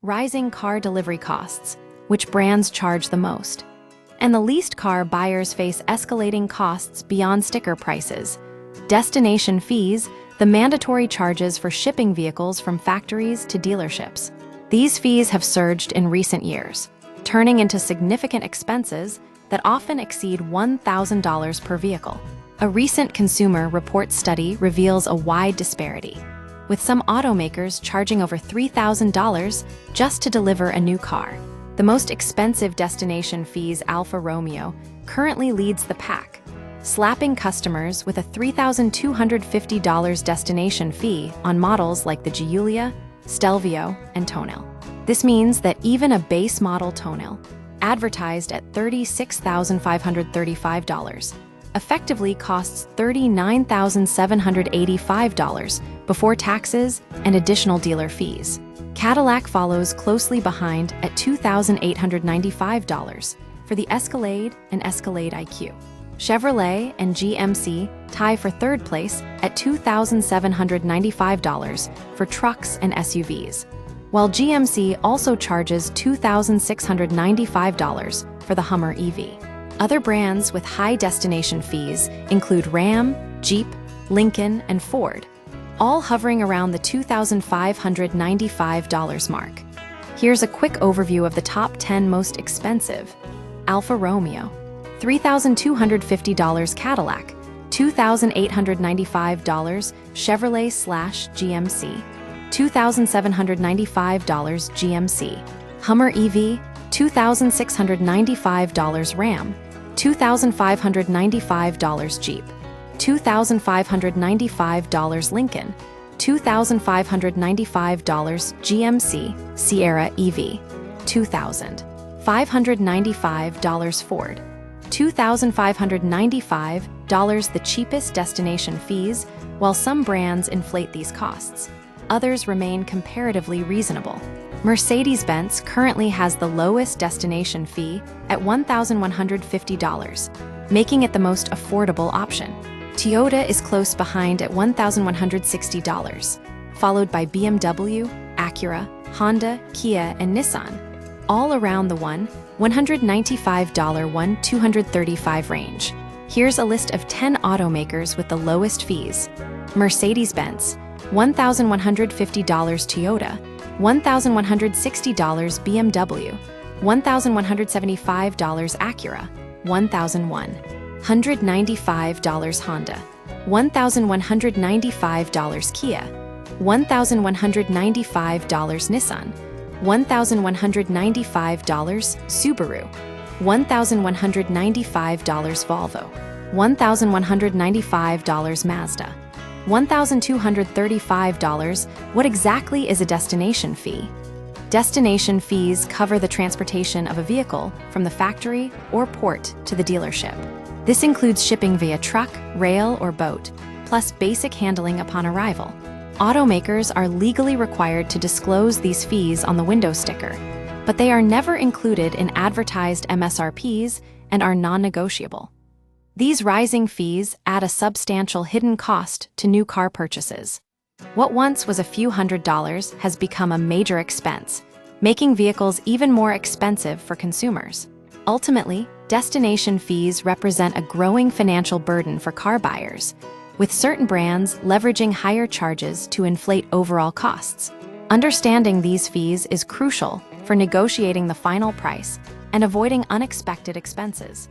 rising car delivery costs, which brands charge the most, and the leased car buyers face escalating costs beyond sticker prices, destination fees, the mandatory charges for shipping vehicles from factories to dealerships. These fees have surged in recent years, turning into significant expenses that often exceed $1,000 per vehicle. A recent Consumer Reports study reveals a wide disparity, with some automakers charging over $3,000 just to deliver a new car. The most expensive destination fees, Alfa Romeo, currently leads the pack, slapping customers with a $3,250 destination fee on models like the Giulia, Stelvio, and Tonale. This means that even a base model Tonale, advertised at $36,535, effectively costs $39,785 before taxes and additional dealer fees. Cadillac follows closely behind at $2,895 for the Escalade and Escalade IQ. Chevrolet and GMC tie for third place at $2,795 for trucks and SUVs, while GMC also charges $2,695 for the Hummer EV. Other brands with high destination fees include Ram, Jeep, Lincoln, and Ford, all hovering around the $2,595 mark. Here's a quick overview of the top 10 most expensive. Alfa Romeo, $3,250 Cadillac, $2,895 Chevrolet/GMC, $2,795 GMC, Hummer EV, $2,695 Ram, $2,595 Jeep, $2,595 Lincoln, $2,595 GMC Sierra EV, $2,595 Ford, $2,595 the cheapest destination fees. While some brands inflate these costs, others remain comparatively reasonable. Mercedes-Benz currently has the lowest destination fee at $1,150, making it the most affordable option. Toyota is close behind at $1,160, followed by BMW, Acura, Honda, Kia, and Nissan, all around the $195–$235 range. Here's a list of 10 automakers with the lowest fees. Mercedes-Benz, $1,150 Toyota, $1,160 BMW, $1,175 Acura, $1,195 Honda, $1,195 Kia, $1,195 Nissan, $1,195 Subaru, $1,195 Volvo, $1,195 Mazda, $1,235. What exactly is a destination fee? Destination fees cover the transportation of a vehicle from the factory or port to the dealership. This includes shipping via truck, rail, or boat, plus basic handling upon arrival. Automakers are legally required to disclose these fees on the window sticker, but they are never included in advertised MSRPs and are non-negotiable. These rising fees add a substantial hidden cost to new car purchases. What once was a few $100s has become a major expense, making vehicles even more expensive for consumers. Ultimately, destination fees represent a growing financial burden for car buyers, with certain brands leveraging higher charges to inflate overall costs. Understanding these fees is crucial for negotiating the final price and avoiding unexpected expenses.